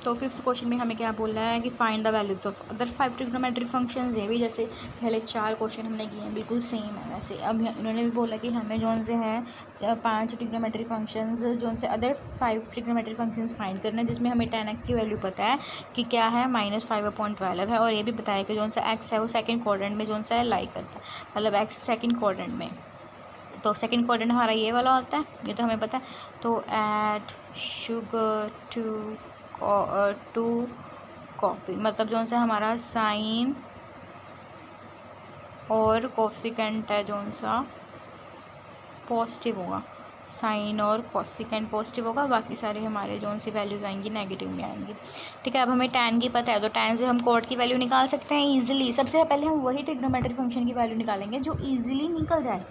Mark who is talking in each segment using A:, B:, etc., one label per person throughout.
A: तो fifth question में हमें क्या बोल रहा है कि find the values of other 5 trigonometric functions. ये भी जैसे पहले 4 क्वेश्चन हमने किए हैं बिल्कुल सेम है वैसे। अब उन्होंने भी बोला कि हमें जोन से है 5 ट्रिग्नोमेट्रिक फंक्शंस जोन से अदर 5 ट्रिग्नोमेट्रिक फंक्शंस फाइंड करना है, जिसमें हमें tan x की वैल्यू पता है कि क्या है -5/12 है, और ये भी बताया कि जोन सा x है वो सेकेंड क्वाड्रेंट में जोन सा है लाई करता है, मतलब x सेकेंड क्वाड्रेंट में। तो सेकेंड क्वाड्रेंट हमारा ये वाला होता है, ये तो हमें पता है। तो ऐड शुगर टू कॉपी, मतलब जो सा हमारा साइन और कोसिकेंट है जो सा पॉजिटिव होगा, साइन और कोसिकेंट पॉजिटिव होगा, बाकी सारे हमारे जो सी वैल्यूज़ आएंगी नेगेटिव में आएंगी। ठीक है, अब हमें tan की पता है तो tan से हम कॉट की वैल्यू निकाल सकते हैं ईजिली। सबसे पहले हम वही ट्रिग्नोमेट्रिक फंक्शन की वैल्यू निकालेंगे जो ईजिली निकल जाए।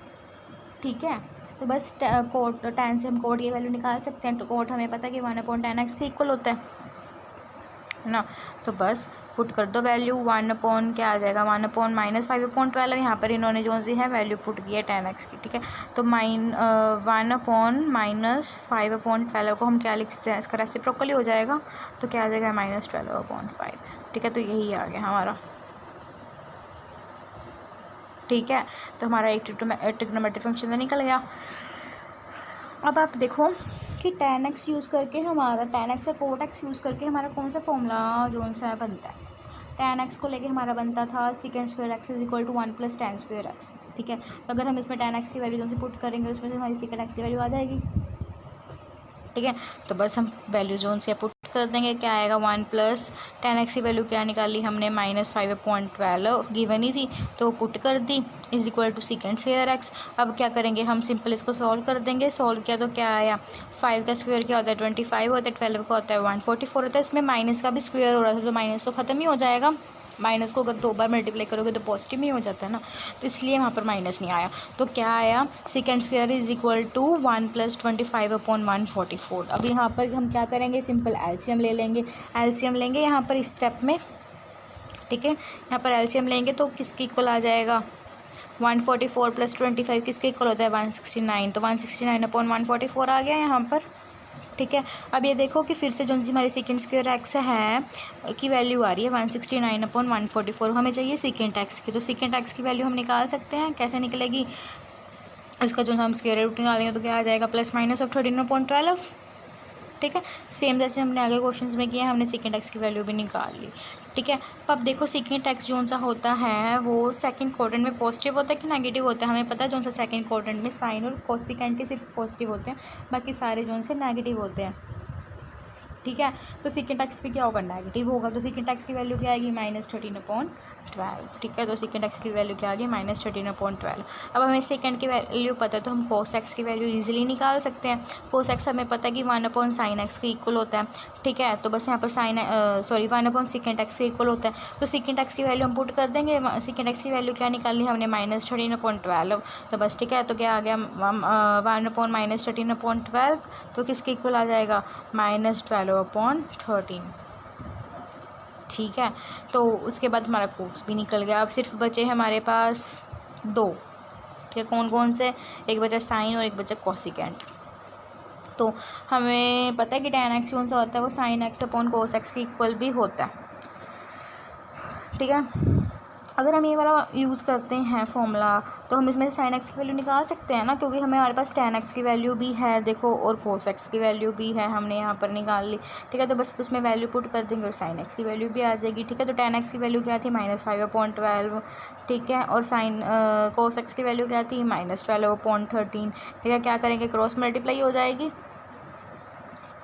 A: ठीक है, तो बस कोट tan से हम कोट की वैल्यू निकाल सकते हैं। तो कोट हमें पता है कि 1/tan x के इक्वल होता है ना। तो बस पुट कर दो वैल्यू, 1/ क्या आ जाएगा 1/ -5/12। यहाँ पर इन्होंने जो सी है वैल्यू पुट की है tan x की। ठीक है, तो 1/ -5/12 को हम क्या लिख सकते हैं, इसका रेसिप्रोकली हो जाएगा, तो क्या आ जाएगा -12/5। ठीक है, तो यही आ गया हमारा। ठीक है, तो हमारा एक ट्रिग्नोमेट्रिक फंक्शन तो निकल गया। अब आप देखो कि tan x यूज़ करके हमारा tan x या कोट x यूज़ करके हमारा कौन सा फॉर्मूला जो सा बनता है। tan x को लेके हमारा बनता था sec² x = 1 + tan² x। ठीक है, तो अगर हम इसमें tan x की वैल्यू जो से पुट करेंगे उसमें से हमारी sec² x की वैल्यू आ जाएगी। ठीक है, तो बस हम वैल्यू जोन से पुट कर देंगे, क्या आएगा 1 + tan x की वैल्यू क्या निकाली हमने -5/12 गिवन ही थी, तो पुट कर दी = sec² x। अब क्या करेंगे हम, सिंपल इसको सॉल्व कर देंगे। सॉल्व किया तो क्या आया, 5 का स्क्वायर क्या होता है 25 होता है, 12 का होता है 144 होता है। इसमें माइनस का भी स्क्वायर हो रहा था, तो माइनस तो ख़त्म ही हो जाएगा। माइनस को अगर 2 बार मल्टीप्लाई करोगे तो पॉजिटिव ही हो जाता है ना, तो इसलिए वहाँ पर माइनस नहीं आया। तो क्या आया, sec² = 1 + 25/144। अब यहाँ पर हम क्या करेंगे, सिंपल एलसीएम ले लेंगे। एलसीएम लेंगे यहाँ पर इस स्टेप में। ठीक है, यहाँ पर एलसीएम लेंगे तो किसके इक्वल आ जाएगा, 144 + 25 किसके इक्वल होता है 169, तो 169/144 आ गया यहाँ पर। ठीक है, अब ये देखो कि फिर से जो सी हमारी sec² x है की वैल्यू आ रही है 169/144। हमें चाहिए sec x की, तो sec x की वैल्यू हम निकाल सकते हैं। कैसे निकलेगी, इसका जो हम स्क्वायर रूट निकालेंगे तो क्या आ जाएगा +-13/12। ठीक है, सेम जैसे हमने आगे क्वेश्चंस में किया, हमने sec x की वैल्यू भी निकाल ली। ठीक है, अब देखो sec x जो सा होता है वो सेकंड क्वाड्रेंट में पॉजिटिव होता है कि नेगेटिव होता है। हमें पता है जो सा सेकंड क्वाड्रेंट में साइन और कोसिकेंट ही सिर्फ पॉजिटिव होते हैं, बाकी सारे जो से नेगेटिव होते हैं। ठीक है, तो sec x भी क्या होगा, नेगेटिव होगा। तो sec x की वैल्यू क्या आएगी -13/12। ठीक है, तो sec x की वैल्यू क्या आ गई -13/12। अब हमें सेकेंड की वैल्यू पता है तो हम cos x की वैल्यू इजीली निकाल सकते हैं। cos x हमें पता है कि 1/sin x के इक्वल होता है। ठीक है, तो बस यहाँ पर 1/sec x के इक्वल होता है, तो sec x की वैल्यू हम पुट कर देंगे। sec x की वैल्यू क्या निकाली हमने -13/12, तो बस ठीक है, तो क्या आ गया 1/-13/12, तो किसके इक्वल आ जाएगा -12/13। ठीक है, तो उसके बाद हमारा कोस भी निकल गया। अब सिर्फ बचे हमारे पास 2। ठीक है, कौन कौन से, एक बचा साइन और एक बचा कोसिकेंट। तो हमें पता है कि tan x कौन सा होता है, वो sin x/cos x के इक्वल भी होता है। ठीक है, अगर हम ये वाला यूज़ करते हैं फॉर्मूला तो हम इसमें से sin x की वैल्यू निकाल सकते हैं ना, क्योंकि हमारे पास tan x की वैल्यू भी है देखो, और cos x की वैल्यू भी है, हमने यहाँ पर निकाल ली। ठीक है, तो बस उसमें वैल्यू पुट कर देंगे और sin x की वैल्यू भी आ जाएगी। ठीक है, तो tan x की वैल्यू क्या थी -5/12। ठीक है, और cos x की वैल्यू क्या थी -12/13। ठीक है, क्या करेंगे, क्रॉस मल्टीप्लाई हो जाएगी।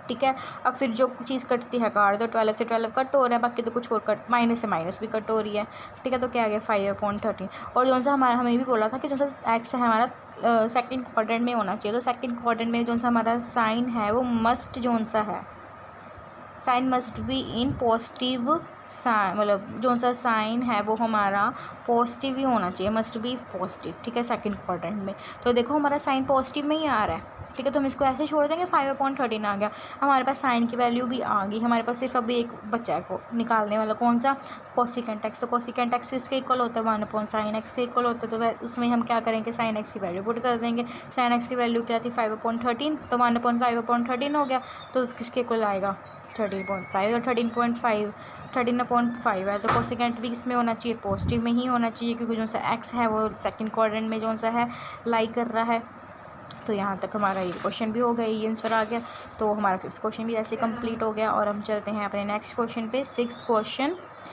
A: ठीक है, अब फिर जो चीज़ कटती है काट दो, 12 से 12 कट हो रहा है, बाकी तो कुछ और कट, माइनस से माइनस भी कट हो रही है। ठीक है, तो क्या आ गया 5/13। और जो सा हमारा, हमें भी बोला था कि जो सा एक्स है हमारा सेकंड क्वाड्रेंट में होना चाहिए, तो सेकंड क्वाड्रेंट में जो सा हमारा साइन है वो मस्ट जो सा है, sign must be in positive sign, मतलब जो सा साइन है वो हमारा पॉजिटिव ही होना चाहिए, मस्ट बी पॉजिटिव। ठीक है, सेकंड क्वाड्रेंट में तो देखो हमारा साइन पॉजिटिव में ही आ रहा है। ठीक है, तो हम इसको ऐसे छोड़ देंगे, 5/13 आ गया। हमारे पास साइन की वैल्यू भी आ गई, हमारे पास सिर्फ अभी एक बच्चा है को निकालने वाला, कौन सा, कोसिकेंट एक्स। तो कोसिकेंट एक्स इसके इक्वल होता है 1/sin x के इक्वल होता है, तो उसमें हम क्या करेंगे, sin x की वैल्यू पुट कर देंगे। sin x की वैल्यू क्या थी 5/13, तो 1/5/13 हो गया, तो किसके इक्वल आएगा 13.5 और 13.5 है तो कोसेकेंट भी इसमें होना चाहिए, पॉजिटिव में ही होना चाहिए, क्योंकि जो सा एक्स है वो सेकंड क्वाड्रेंट में जो सा है लाई कर रहा है। तो यहाँ तक हमारा ये क्वेश्चन भी हो गया, ये आंसर आ गया। तो हमारा 5th क्वेश्चन भी ऐसे कंप्लीट हो गया और हम चलते हैं अपने नेक्स्ट क्वेश्चन पे। 6th question,